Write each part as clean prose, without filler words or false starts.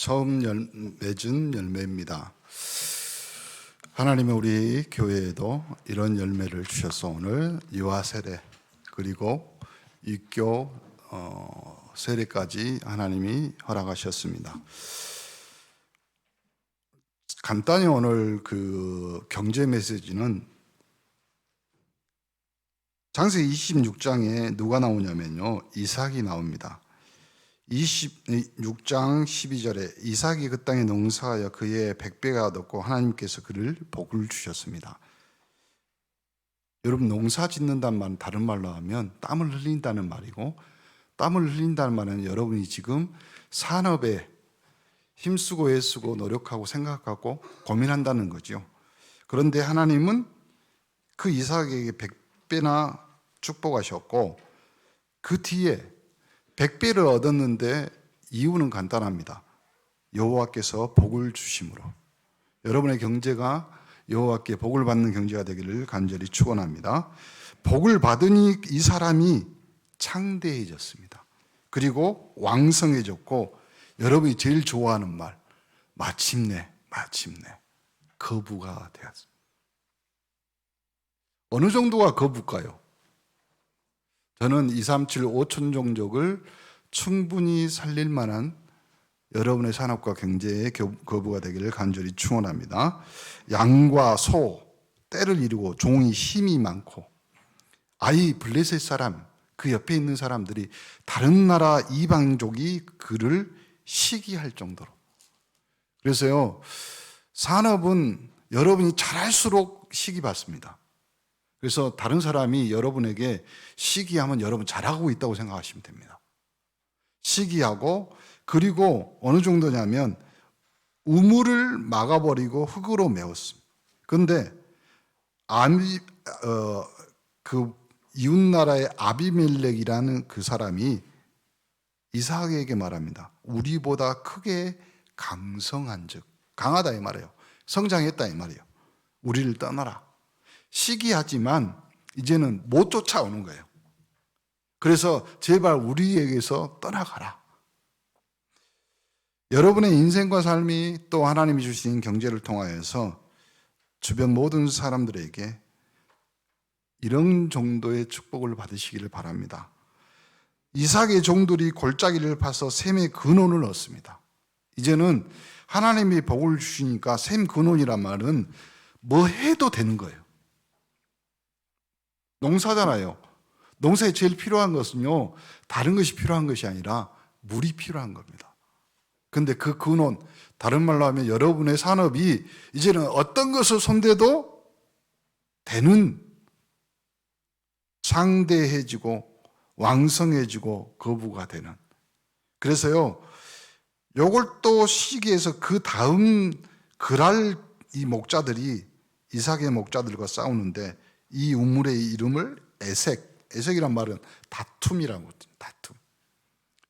처음 맺은 열매입니다. 하나님은 우리 교회에도 이런 열매를 주셔서 오늘 유아 세례 그리고 유교 세례까지 하나님이 허락하셨습니다. 간단히 오늘 그 경제 메시지는 창세기 26장에 누가 나오냐면요, 이삭이 나옵니다. 26장 12절에 이삭이 그 땅에 농사하여 그의 100배가 얻었고 하나님께서 그를 복을 주셨습니다. 여러분, 농사 짓는다는 말은 다른 말로 하면 땀을 흘린다는 말이고, 땀을 흘린다는 말은 여러분이 지금 산업에 힘쓰고 애쓰고 노력하고 생각하고 고민한다는 거죠. 그런데 하나님은 그 이삭에게 100배나 축복하셨고, 그 뒤에 100배를 얻었는데 이유는 간단합니다. 여호와께서 복을 주심으로. 여러분의 경제가 여호와께 복을 받는 경제가 되기를 간절히 축원합니다. 복을 받으니 이 사람이 창대해졌습니다. 그리고 왕성해졌고, 여러분이 제일 좋아하는 말, 마침내 거부가 되었습니다. 어느 정도가 거부일까요? 저는 237 5천 종족을 충분히 살릴 만한 여러분의 산업과 경제의 거부가 되기를 간절히 축원합니다. 양과 소, 떼를 이루고 종이 힘이 많고, 아이 블레셋 사람, 그 옆에 있는 사람들이 다른 나라 이방족이 그를 시기할 정도로. 그래서요, 산업은 여러분이 잘할수록 시기받습니다. 그래서 다른 사람이 여러분에게 시기하면 여러분 잘하고 있다고 생각하시면 됩니다. 시기하고, 그리고 어느 정도냐면 우물을 막아버리고 흙으로 메웠습니다. 그런데 그 이웃나라의 아비멜렉이라는 그 사람이 이삭에게 말합니다. 우리보다 크게 강성한 즉, 강하다 이 말이에요. 성장했다 이 말이에요. 우리를 떠나라. 시기하지만 이제는 못 쫓아오는 거예요. 그래서 제발 우리에게서 떠나가라. 여러분의 인생과 삶이 또 하나님이 주신 경제를 통하여서 주변 모든 사람들에게 이런 정도의 축복을 받으시기를 바랍니다. 이삭의 종들이 골짜기를 파서 샘의 근원을 얻습니다. 이제는 하나님이 복을 주시니까 샘 근원이란 말은 뭐 해도 되는 거예요. 농사잖아요. 농사에 제일 필요한 것은요, 다른 것이 필요한 것이 아니라 물이 필요한 겁니다. 근데 그 근원, 다른 말로 하면 여러분의 산업이 이제는 어떤 것을 손대도 되는, 상대해지고 왕성해지고 거부가 되는. 그래서요, 요걸 또 시기해서 그 다음 그랄 이 목자들이 이삭의 목자들과 싸우는데, 이 우물의 이름을 에색이란 말은 다툼이라고. 다툼.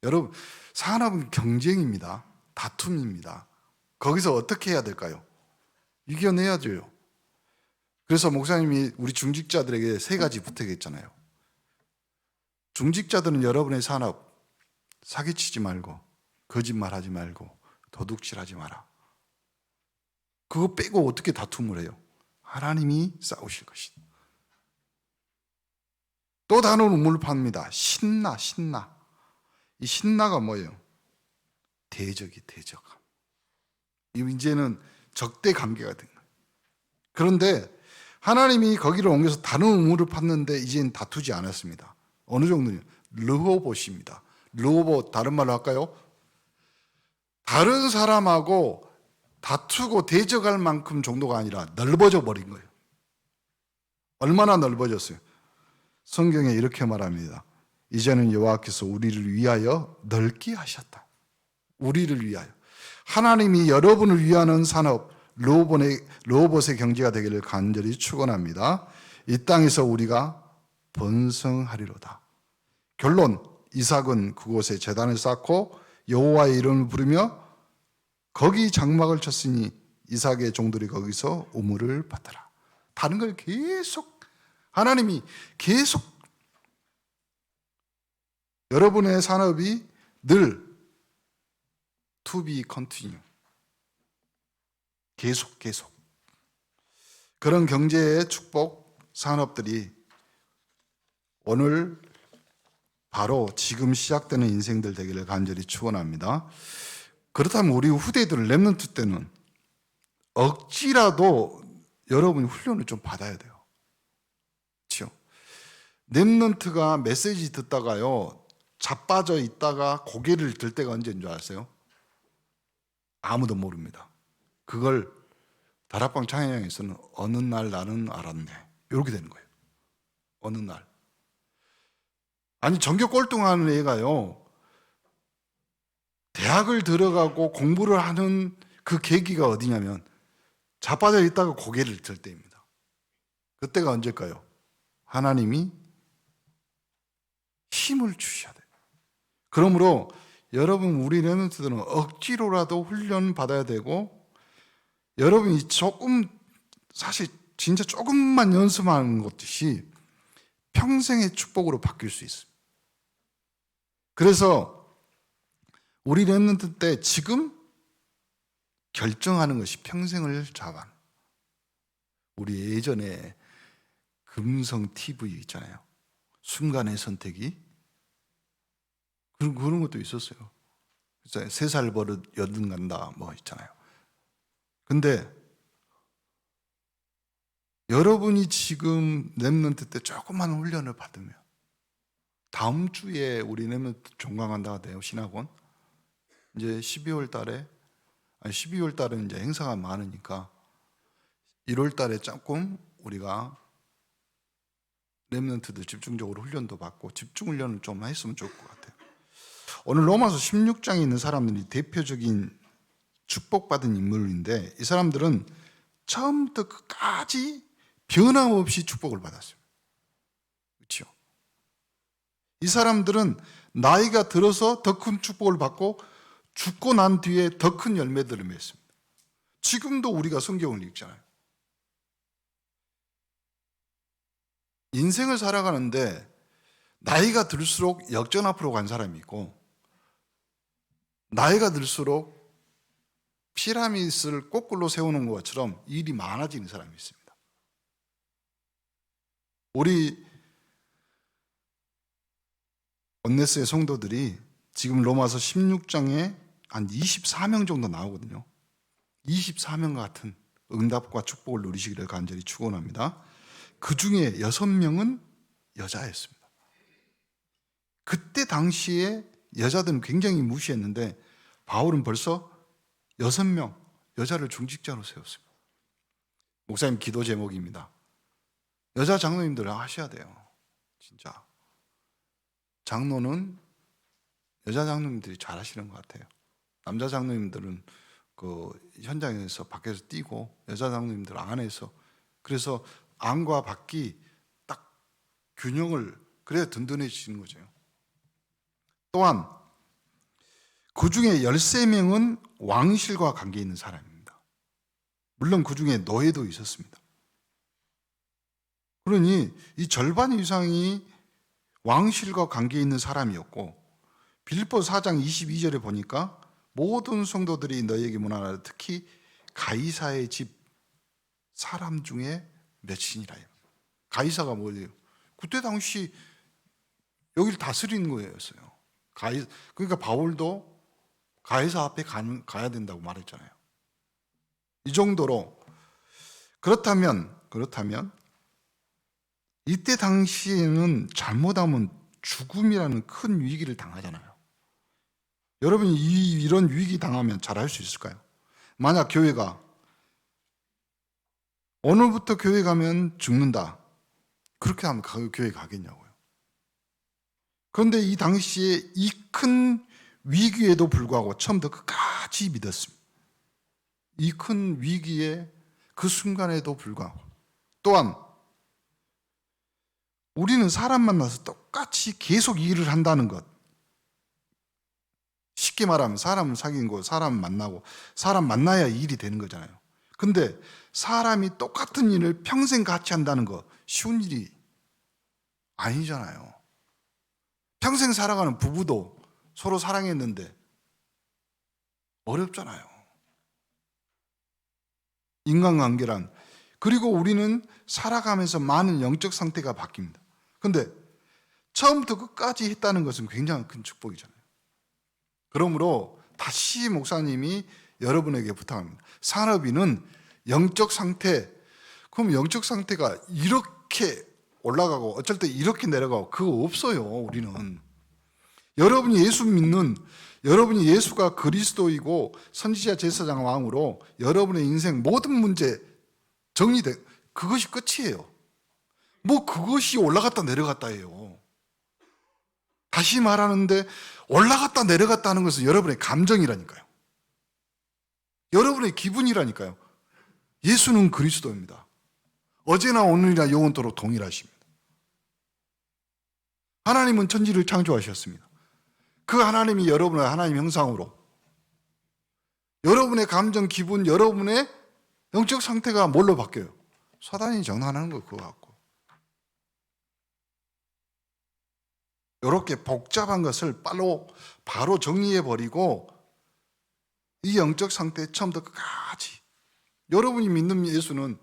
여러분, 산업은 경쟁입니다. 다툼입니다. 거기서 어떻게 해야 될까요? 이겨내야죠. 그래서 목사님이 우리 중직자들에게 3가지 부탁했잖아요. 중직자들은 여러분의 산업 사기치지 말고, 거짓말하지 말고, 도둑질하지 마라. 그거 빼고 어떻게 다툼을 해요? 하나님이 싸우실 것이다. 또 다른 우물을 팝니다. 신나. 이 신나가 뭐예요? 대적함. 이제는 적대 관계가 된 거예요. 그런데 하나님이 거기를 옮겨서 다른 우물을 팠는데 이제는 다투지 않았습니다. 어느 정도냐? 르호봇입니다. 르호봇, 다른 말로 할까요? 다른 사람하고 다투고 대적할 만큼 정도가 아니라 넓어져 버린 거예요. 얼마나 넓어졌어요? 성경에 이렇게 말합니다. 이제는 여호와께서 우리를 위하여 넓게 하셨다. 우리를 위하여. 하나님이 여러분을 위하는 산업, 르호봇의 경제가 되기를 간절히 축원합니다. 이 땅에서 우리가 번성하리로다. 결론, 이삭은 그곳에 제단을 쌓고 여호와의 이름을 부르며 거기 장막을 쳤으니 이삭의 종들이 거기서 우물을 받더라. 다른 걸 계속 하나님이 계속 여러분의 산업이 늘 To be continue. 계속. 그런 경제의 축복 산업들이 오늘 바로 지금 시작되는 인생들 되기를 간절히 축원합니다. 그렇다면 우리 후대들 렘넌트 때는 억지라도 여러분이 훈련을 좀 받아야 돼요. 그렇죠? 렘넌트가 메시지 듣다가요, 자빠져 있다가 고개를 들 때가 언제인 줄 아세요? 아무도 모릅니다. 그걸 다락방 찬양에서는 어느 날 나는 알았네, 이렇게 되는 거예요. 어느 날. 아니, 전교 꼴등하는 애가요, 대학을 들어가고 공부를 하는 그 계기가 어디냐면 자빠져 있다가 고개를 들 때입니다. 그때가 언제일까요? 하나님이 힘을 주셔야 돼요. 그러므로 여러분, 우리 렘넌트들은 억지로라도 훈련 받아야 되고, 여러분이 사실 진짜 조금만 연습하는 것이 평생의 축복으로 바뀔 수 있습니다. 그래서 우리 렘넌트 때 지금 결정하는 것이 평생을 잡아. 우리 예전에 금성 TV 있잖아요. 순간의 선택이. 그런 것도 있었어요. 3살 버릇 여든 간다 뭐 있잖아요. 근데 여러분이 지금 렘넌트 때 조금만 훈련을 받으면, 다음 주에 우리 렘넌트 종강한다가 돼요, 신학원. 이제 12월 달은 이제 행사가 많으니까 1월 달에 조금 우리가 렘넌트들 집중적으로 훈련도 받고 집중 훈련을 좀 했으면 좋을 것 같아요. 오늘 로마서 16장에 있는 사람들이 대표적인 축복받은 인물인데, 이 사람들은 처음부터 끝까지 변함없이 축복을 받았어요. 그렇죠? 이 사람들은 나이가 들어서 더 큰 축복을 받고 죽고 난 뒤에 더 큰 열매들을 맺습니다. 지금도 우리가 성경을 읽잖아요. 인생을 살아가는데 나이가 들수록 역전 앞으로 간 사람이 있고, 나이가 들수록 피라미드를 거꾸로 세우는 것처럼 일이 많아지는 사람이 있습니다. 우리 온네스의 성도들이 지금 로마서 16장에 한 24명 정도 나오거든요. 24명 같은 응답과 축복을 누리시기를 간절히 축원합니다. 그 중에 6명은 여자였습니다. 그때 당시에 여자들은 굉장히 무시했는데 바울은 벌써 6명 여자를 중직자로 세웠습니다. 목사님 기도 제목입니다. 여자 장로님들 하셔야 돼요. 진짜 장로는 여자 장로님들이 잘하시는 것 같아요. 남자 장로님들은 그 현장에서 밖에서 뛰고, 여자 장로님들 안에서, 그래서 안과 밖이 딱 균형을, 그래야 든든해지는 거죠. 또한 그 중에 13명은 왕실과 관계 있는 사람입니다. 물론 그 중에 노예도 있었습니다. 그러니 이 절반 이상이 왕실과 관계 있는 사람이었고, 빌립보 4장 22절에 보니까 모든 성도들이 너희에게 문안하라, 특히 가이사의 집 사람 중에 몇이니라. 가이사가 뭐예요? 그때 당시 여기를 다스리는 거였어요. 그러니까 바울도 가이사 앞에 가야 된다고 말했잖아요. 이 정도로. 그렇다면 이때 당시에는 잘못하면 죽음이라는 큰 위기를 당하잖아요. 여러분이 이런 위기 당하면 잘할 수 있을까요? 만약 교회가 오늘부터 교회 가면 죽는다, 그렇게 하면 교회 가겠냐고요. 그런데 이 당시에 이 큰 위기에도 불구하고 처음부터 끝까지 믿었습니다. 이 큰 위기에 그 순간에도 불구하고. 또한 우리는 사람 만나서 똑같이 계속 일을 한다는 것. 쉽게 말하면 사람을 사귀고 사람 만나고 사람 만나야 일이 되는 거잖아요. 근데 사람이 똑같은 일을 평생 같이 한다는 거 쉬운 일이 아니잖아요. 평생 살아가는 부부도 서로 사랑했는데 어렵잖아요. 인간관계란. 그리고 우리는 살아가면서 많은 영적 상태가 바뀝니다. 근데 처음부터 끝까지 했다는 것은 굉장히 큰 축복이잖아요. 그러므로 다시 목사님이 여러분에게 부탁합니다. 산업인은 영적 상태, 그럼 영적 상태가 이렇게 올라가고 어쩔 때 이렇게 내려가고 그거 없어요. 우리는 여러분이 예수 믿는, 여러분이 예수가 그리스도이고 선지자 제사장 왕으로 여러분의 인생 모든 문제 정리돼, 그것이 끝이에요. 뭐 그것이 올라갔다 내려갔다 해요. 다시 말하는데 올라갔다 내려갔다 하는 것은 여러분의 감정이라니까요. 여러분의 기분이라니까요. 예수는 그리스도입니다. 어제나 오늘이나 영원토록 동일하십니다. 하나님은 천지를 창조하셨습니다. 그 하나님이 여러분을 하나님 형상으로, 여러분의 감정, 기분, 여러분의 영적 상태가 뭘로 바뀌어요? 사단이 장난하는 거 그거 갖고. 이렇게 복잡한 것을 바로 정리해버리고 이 영적 상태 처음부터 끝까지, 여러분이 믿는 예수는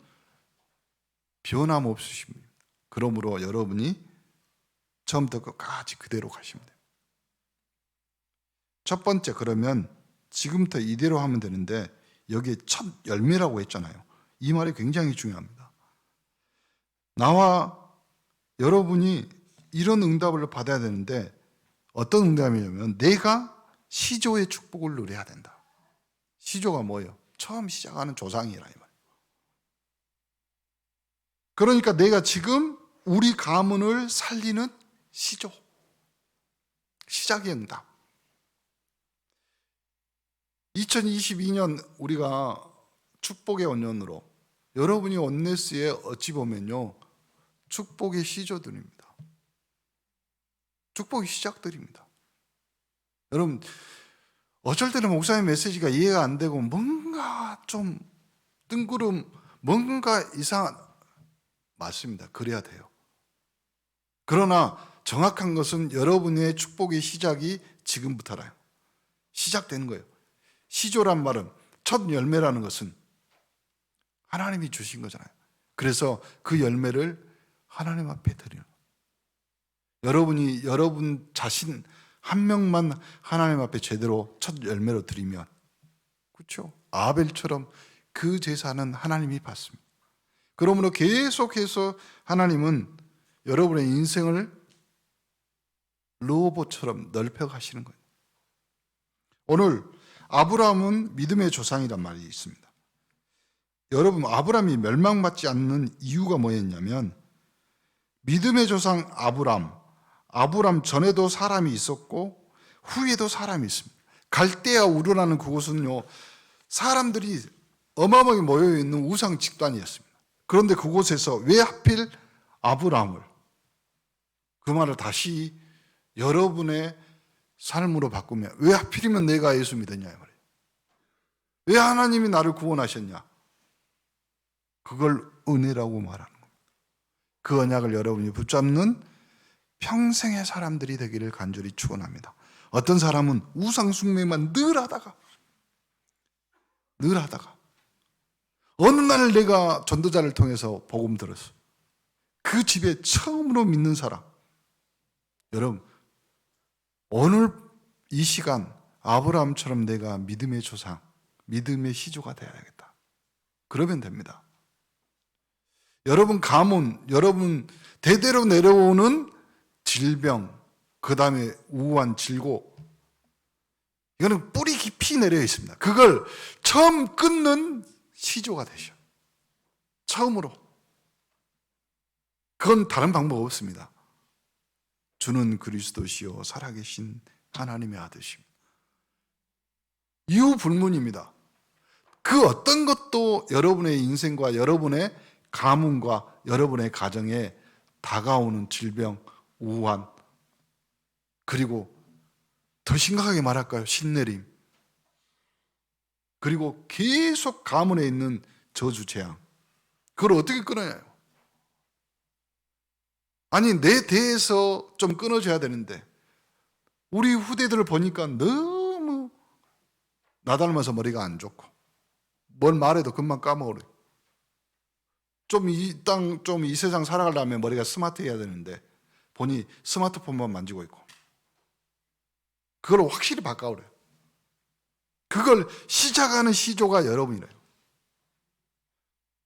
변함없으십니다. 그러므로 여러분이 처음부터 끝까지 그대로 가시면 돼요. 첫 번째, 그러면 지금부터 이대로 하면 되는데 여기에 첫 열매라고 했잖아요. 이 말이 굉장히 중요합니다. 나와 여러분이 이런 응답을 받아야 되는데 어떤 응답이냐면 내가 시조의 축복을 누려야 된다. 시조가 뭐예요? 처음 시작하는 조상이라 이 말이에요. 그러니까 내가 지금 우리 가문을 살리는 시조, 시작의 응답. 2022년 우리가 축복의 원년으로, 여러분이 원네스에 어찌 보면요 축복의 시조들입니다. 축복의 시작들입니다. 여러분 어쩔 때는 목사님 메시지가 이해가 안 되고 뭔가 좀 뜬구름, 뭔가 이상한, 맞습니다. 그래야 돼요. 그러나 정확한 것은 여러분의 축복의 시작이 지금부터라요. 시작되는 거예요. 시조란 말은, 첫 열매라는 것은 하나님이 주신 거잖아요. 그래서 그 열매를 하나님 앞에 드리는 거예요. 여러분이 여러분 자신 한 명만 하나님 앞에 제대로 첫 열매로 드리면, 그렇죠? 아벨처럼 그 제사는 하나님이 받습니다. 그러므로 계속해서 하나님은 여러분의 인생을 르호보처럼 넓혀 가시는 거예요. 오늘 아브라함은 믿음의 조상이란 말이 있습니다. 여러분 아브라함이 멸망받지 않는 이유가 뭐였냐면 믿음의 조상 아브라함 전에도 사람이 있었고 후에도 사람이 있습니다. 갈대아 우르라는 그곳은요 사람들이 어마어마하게 모여있는 우상 집단이었습니다. 그런데 그곳에서 왜 하필 아브라함을, 그 말을 다시 여러분의 삶으로 바꾸면 왜 하필이면 내가 예수 믿었냐 이 말이에요. 왜 하나님이 나를 구원하셨냐? 그걸 은혜라고 말하는 겁니다. 그 언약을 여러분이 붙잡는 평생의 사람들이 되기를 간절히 축원합니다. 어떤 사람은 우상 숭배만 늘 하다가 어느 날 내가 전도자를 통해서 복음 들었어. 그 집에 처음으로 믿는 사람. 여러분 오늘 이 시간 아브라함처럼 내가 믿음의 조상, 믿음의 시조가 되어야겠다. 그러면 됩니다. 여러분 가문, 여러분 대대로 내려오는 질병, 그 다음에 우한, 질고, 이거는 뿌리 깊이 내려 있습니다. 그걸 처음 끊는 시조가 되셔. 처음으로. 그건 다른 방법 없습니다. 주는 그리스도시요 살아계신 하나님의 아들입니다. 이유 불문입니다. 그 어떤 것도 여러분의 인생과 여러분의 가문과 여러분의 가정에 다가오는 질병, 우환, 그리고 더 심각하게 말할까요? 신내림, 그리고 계속 가문에 있는 저주, 재앙, 그걸 어떻게 끊어야요? 아니 내 대에서 좀 끊어져야 되는데 우리 후대들을 보니까 너무 나 닮아서 머리가 안 좋고 뭘 말해도 금방 까먹어요. 좀 이 세상 살아가려면 머리가 스마트해야 되는데 보니 스마트폰만 만지고 있고 그걸 확실히 바꿔오래요. 그걸 시작하는 시조가 여러분이래요.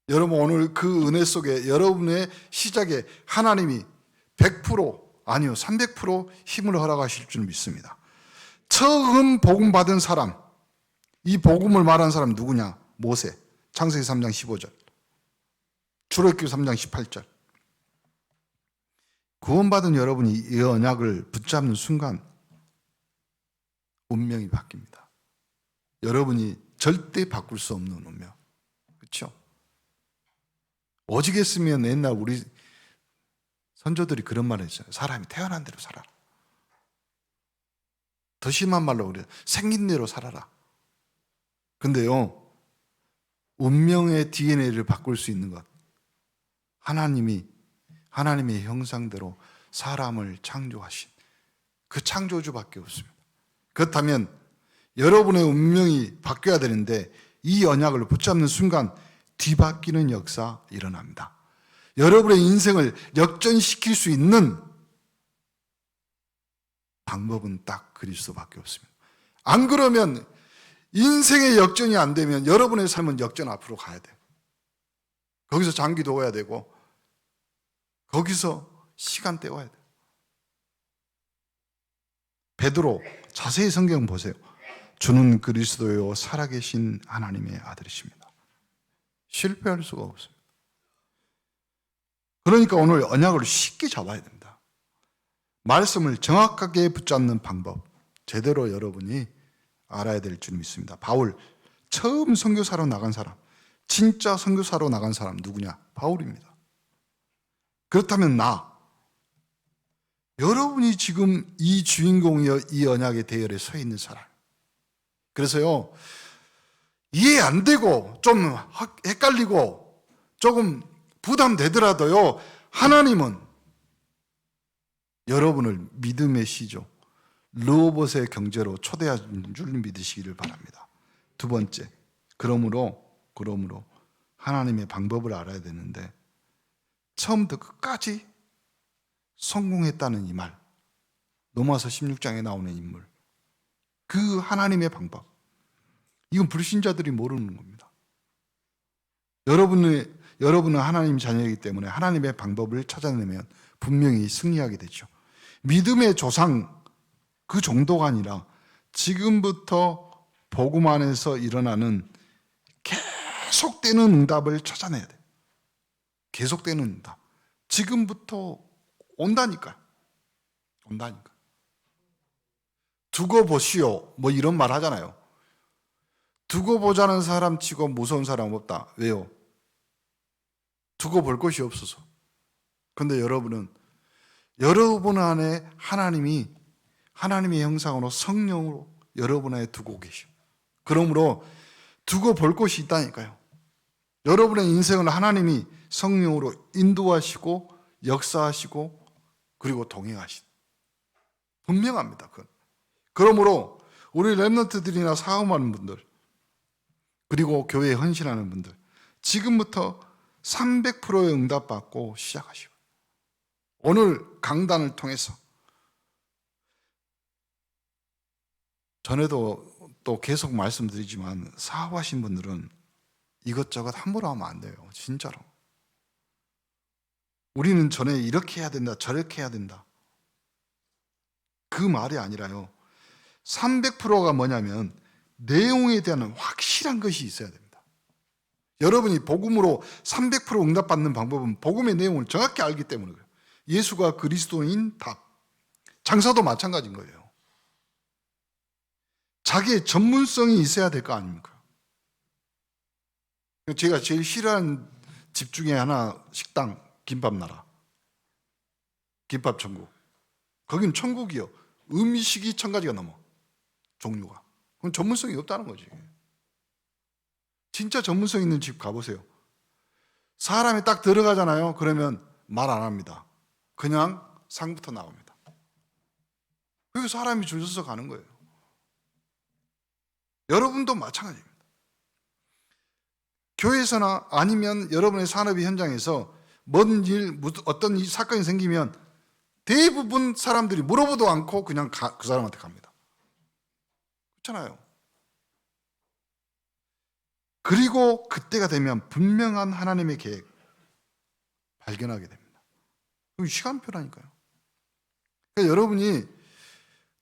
여러분 오늘 그 은혜 속에 여러분의 시작에 하나님이 100% 아니요 300% 힘을 허락하실 줄 믿습니다. 처음 복음 받은 사람, 이 복음을 말한 사람 누구냐? 모세, 창세기 3장 15절, 출애굽기 3장 18절. 구원받은 여러분이 이 언약을 붙잡는 순간 운명이 바뀝니다. 여러분이 절대 바꿀 수 없는 운명. 그렇죠? 오직했으면 옛날 우리 선조들이 그런 말을 했잖아요. 사람이 태어난 대로 살아라. 더 심한 말로 그래요. 생긴 대로 살아라. 근데요, 운명의 DNA를 바꿀 수 있는 것, 하나님의 형상대로 사람을 창조하신 그 창조주밖에 없습니다. 그렇다면 여러분의 운명이 바뀌어야 되는데 이 언약을 붙잡는 순간 뒤바뀌는 역사 일어납니다. 여러분의 인생을 역전시킬 수 있는 방법은 딱 그리스도밖에 없습니다. 안 그러면 인생의 역전이 안 되면 여러분의 삶은 역전 앞으로 가야 돼요. 거기서 장기 도와야 되고 거기서 시간 때워야 돼요. 베드로 자세히 성경 보세요. 주는 그리스도요 살아계신 하나님의 아들이십니다. 실패할 수가 없습니다. 그러니까 오늘 언약을 쉽게 잡아야 됩니다. 말씀을 정확하게 붙잡는 방법 제대로 여러분이 알아야 될 줄 믿습니다. 바울 처음 선교사로 나간 사람, 진짜 선교사로 나간 사람 누구냐? 바울입니다. 그렇다면 여러분이 지금 이 주인공이여 이 언약의 대열에 서 있는 사람. 그래서요, 이해 안 되고 좀 헷갈리고 조금 부담되더라도요, 하나님은 여러분을 믿음의 시조, 르호봇의 경제로 초대한 줄 믿으시기를 바랍니다. 두 번째, 그러므로 하나님의 방법을 알아야 되는데 처음부터 끝까지 성공했다는 이 말, 로마서 16장에 나오는 인물, 그 하나님의 방법, 이건 불신자들이 모르는 겁니다. 여러분은 하나님 자녀이기 때문에 하나님의 방법을 찾아내면 분명히 승리하게 되죠. 믿음의 조상 그 정도가 아니라 지금부터 복음 안에서 일어나는 계속되는 응답을 찾아내야 돼요. 계속되는 응답. 지금부터 온다니까요. 두고 보시오. 뭐 이런 말 하잖아요. 두고 보자는 사람 치고 무서운 사람 없다. 왜요? 두고 볼 것이 없어서. 근데 여러분 안에 하나님의 형상으로 성령으로 여러분 안에 두고 계셔. 그러므로 두고 볼 것이 있다니까요. 여러분의 인생을 하나님이 성령으로 인도하시고 역사하시고 그리고 동행하신 분명합니다. 그건. 그러므로 우리 렘넌트들이나 사업하는 분들 그리고 교회에 헌신하는 분들 지금부터 300%의 응답받고 시작하시고 오늘 강단을 통해서 전에도 또 계속 말씀드리지만 사업하신 분들은 이것저것 함부로 하면 안 돼요. 진짜로. 우리는 전에 이렇게 해야 된다, 저렇게 해야 된다. 그 말이 아니라요. 300%가 뭐냐면 내용에 대한 확실한 것이 있어야 됩니다. 여러분이 복음으로 300% 응답받는 방법은 복음의 내용을 정확히 알기 때문에 그래요. 예수가 그리스도인 답. 장사도 마찬가지인 거예요. 자기의 전문성이 있어야 될 거 아닙니까? 제가 제일 싫어하는 집 중에 하나 식당 김밥나라. 김밥 천국. 거긴 천국이요. 음식이 1000가지가 넘어. 종류가. 그건 전문성이 없다는 거지. 진짜 전문성 있는 집 가보세요. 사람이 딱 들어가잖아요. 그러면 말 안 합니다. 그냥 상부터 나옵니다. 그리고 사람이 줄 서서 가는 거예요. 여러분도 마찬가지입니다. 교회에서나 아니면 여러분의 산업의 현장에서 뭔 일, 어떤 사건이 생기면 대부분 사람들이 물어보도 않고 그냥 그 사람한테 갑니다. 그렇잖아요. 그리고 그때가 되면 분명한 하나님의 계획 발견하게 됩니다. 그게 시간표라니까요. 그러니까 여러분이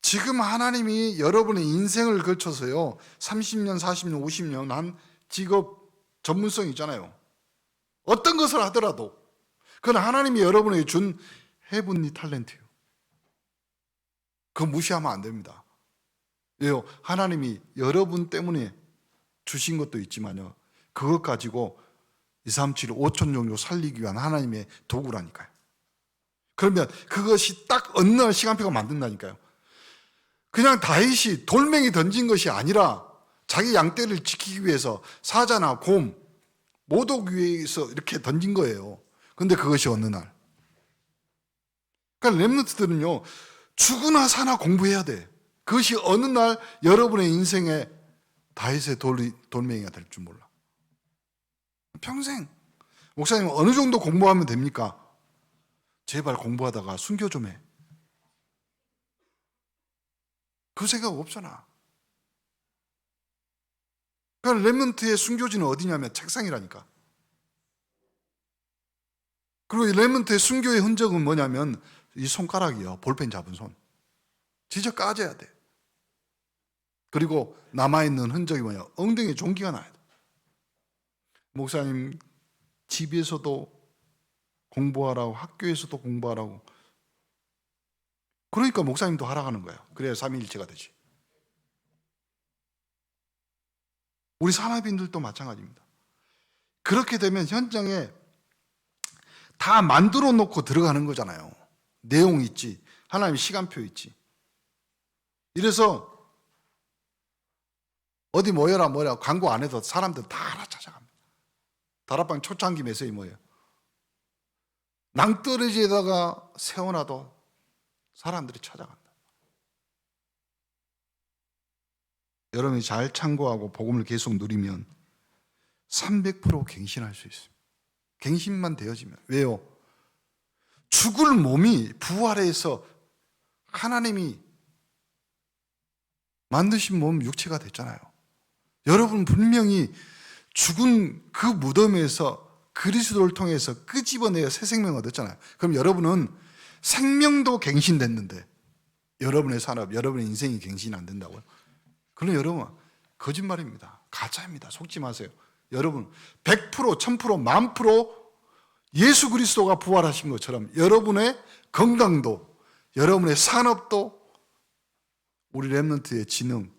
지금 하나님이 여러분의 인생을 걸쳐서요 30년, 40년, 50년 한 직업 전문성이 있잖아요. 어떤 것을 하더라도 그건 하나님이 여러분에게 준 헤븐리 탤런트예요. 그거 무시하면 안 됩니다. 왜요? 하나님이 여러분 때문에 주신 것도 있지만요 그것 가지고 2, 3, 7, 5천 종족 살리기 위한 하나님의 도구라니까요. 그러면 그것이 딱 어느 날 시간표가 만든다니까요. 그냥 다윗이 돌멩이 던진 것이 아니라 자기 양떼를 지키기 위해서 사자나 곰, 모독 위해서 이렇게 던진 거예요. 그런데 그것이 어느 날. 그러니까 렘넌트들은요 죽으나 사나 공부해야 돼. 그것이 어느 날 여러분의 인생에 다윗의 돌멩이가 될 줄 몰라. 평생. 목사님 어느 정도 공부하면 됩니까? 제발 공부하다가 순교 좀 해. 그 생각 없잖아. 그러니까 렘넌트의 순교지는 어디냐면 책상이라니까. 그리고 이 렘넌트의 순교의 흔적은 뭐냐면 이 손가락이요. 볼펜 잡은 손. 진짜 까져야 돼. 그리고 남아있는 흔적이 뭐냐? 엉덩이에 종기가 나야 돼. 목사님 집에서도 공부하라고 학교에서도 공부하라고. 그러니까 목사님도 하락하는 거예요. 그래야 삼위일체가 되지. 우리 산업인들도 마찬가지입니다. 그렇게 되면 현장에 다 만들어 놓고 들어가는 거잖아요. 내용 있지. 하나님 시간표 있지. 이래서 어디 모여라 광고 안 해도 사람들 다 알아 찾아갑니다. 다락방 초창기 메시지 뭐예요? 낭떠러지에다가 세워놔도 사람들이 찾아간다. 여러분이 잘 참고하고 복음을 계속 누리면 300% 갱신할 수 있습니다. 갱신만 되어지면. 왜요? 죽을 몸이 부활해서 하나님이 만드신 몸 육체가 됐잖아요. 여러분 분명히 죽은 그 무덤에서 그리스도를 통해서 끄집어내어 새 생명을 얻었잖아요. 그럼 여러분은 생명도 갱신됐는데 여러분의 산업, 여러분의 인생이 갱신이 안 된다고요? 그럼 여러분 거짓말입니다. 가짜입니다. 속지 마세요. 여러분 100%, 1000%, 10,000% 예수 그리스도가 부활하신 것처럼 여러분의 건강도, 여러분의 산업도, 우리 렘넌트의 지능,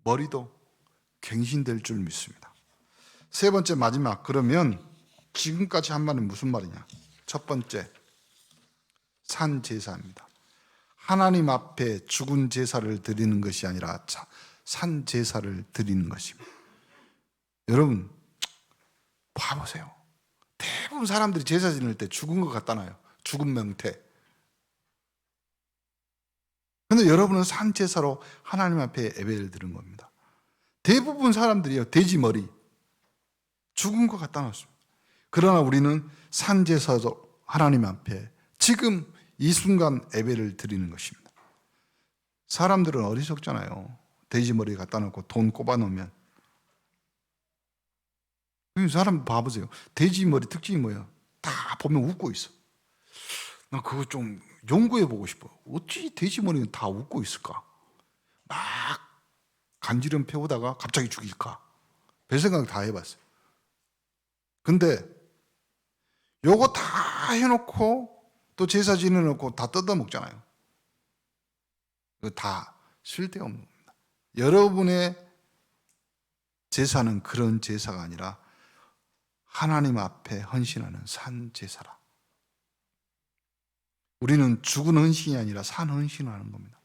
머리도 갱신될 줄 믿습니다. 세 번째 마지막. 그러면 지금까지 한 말은 무슨 말이냐? 첫 번째, 산 제사입니다. 하나님 앞에 죽은 제사를 드리는 것이 아니라 산 제사를 드리는 것입니다. 여러분 봐보세요. 대부분 사람들이 제사 지낼 때 죽은 것 갖다 놔요. 죽은 명태. 그런데 여러분은 산 제사로 하나님 앞에 예배를 드린 겁니다. 대부분 사람들이요 돼지 머리 죽은 것 갖다 놨습니다. 그러나 우리는 산 제사로 하나님 앞에 지금 이 순간 예배를 드리는 것입니다. 사람들은 어리석잖아요. 돼지 머리 갖다 놓고 돈 꼽아 놓으면. 사람 봐보세요. 돼지 머리 특징이 뭐예요? 다 보면 웃고 있어. 나 그거 좀 연구해 보고 싶어. 어찌 돼지 머리는 다 웃고 있을까? 막 간지럼 태우다가 갑자기 죽일까? 별 생각 다 해봤어요. 근데 요거 다 해놓고 또 제사 지내놓고 다 뜯어먹잖아요. 이거 다 쓸데없는 겁니다. 여러분의 제사는 그런 제사가 아니라 하나님 앞에 헌신하는 산 제사라. 우리는 죽은 헌신이 아니라 산 헌신을 하는 겁니다.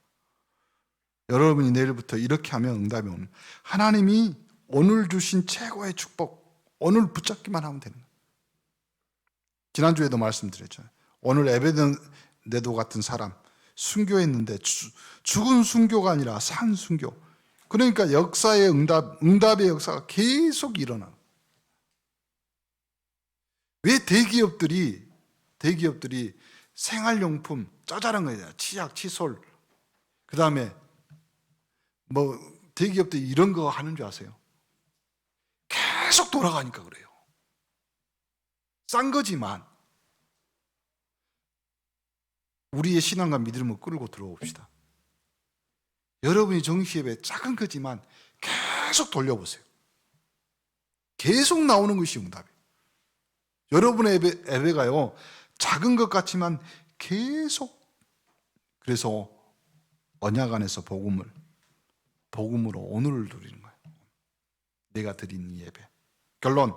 여러분이 내일부터 이렇게 하면 응답이 오는, 하나님이 오늘 주신 최고의 축복, 오늘 붙잡기만 하면 되는 거예요. 지난주에도 말씀드렸잖아요. 오늘 에베네도 같은 사람 순교했는데 죽은 순교가 아니라 산 순교. 그러니까 역사의 응답의 역사가 계속 일어나. 왜 대기업들이 생활용품 짜잘한 거예요. 치약, 칫솔. 그 다음에 뭐 대기업들이 이런 거 하는 줄 아세요? 계속 돌아가니까 그래요. 싼 거지만 우리의 신앙과 믿음을 끌고 들어옵시다. 여러분이 정시예배 작은 거지만 계속 돌려보세요. 계속 나오는 것이 응답이에요. 여러분의 예배가요, 작은 것 같지만 계속, 그래서 언약 안에서 복음으로 오늘을 누리는 거예요. 내가 드린 이 예배. 결론,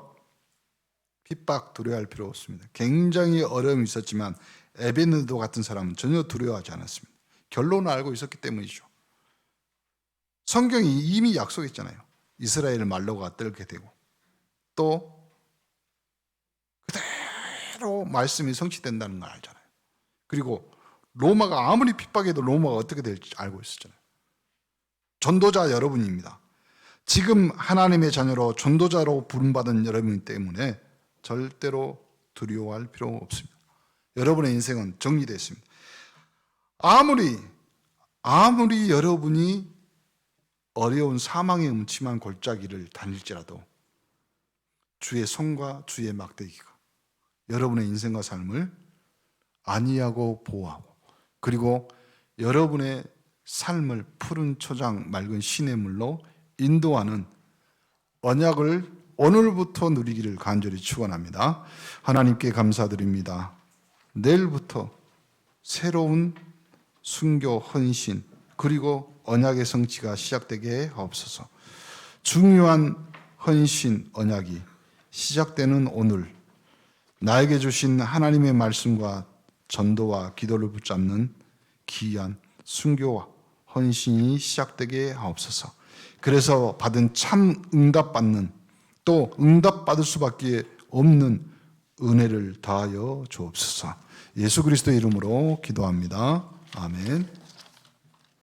핍박 두려워할 필요 없습니다. 굉장히 어려움이 있었지만 에베네도 같은 사람은 전혀 두려워하지 않았습니다. 결론을 알고 있었기 때문이죠. 성경이 이미 약속했잖아요. 이스라엘 말로가 떨게 되고 또 그대로 말씀이 성취된다는 걸 알잖아요. 그리고 로마가 아무리 핍박해도 로마가 어떻게 될지 알고 있었잖아요. 전도자 여러분입니다. 지금 하나님의 자녀로 전도자로 부름받은 여러분 때문에 절대로 두려워할 필요 없습니다. 여러분의 인생은 정리됐습니다. 아무리 여러분이 어려운 사망의 음침한 골짜기를 다닐지라도 주의 손과 주의 막대기가 여러분의 인생과 삶을 안위하고 보호하고, 그리고 여러분의 삶을 푸른 초장 맑은 시냇물로 인도하는 언약을 오늘부터 누리기를 간절히 축원합니다. 하나님께 감사드립니다. 내일부터 새로운 순교 헌신 그리고 언약의 성취가 시작되게 하옵소서. 중요한 헌신 언약이 시작되는 오늘, 나에게 주신 하나님의 말씀과 전도와 기도를 붙잡는 귀한 순교와 헌신이 시작되게 하옵소서. 그래서 받은 참 응답받는, 또 응답받을 수밖에 없는 은혜를 다하여 주옵소서. 예수 그리스도의 이름으로 기도합니다. 아멘.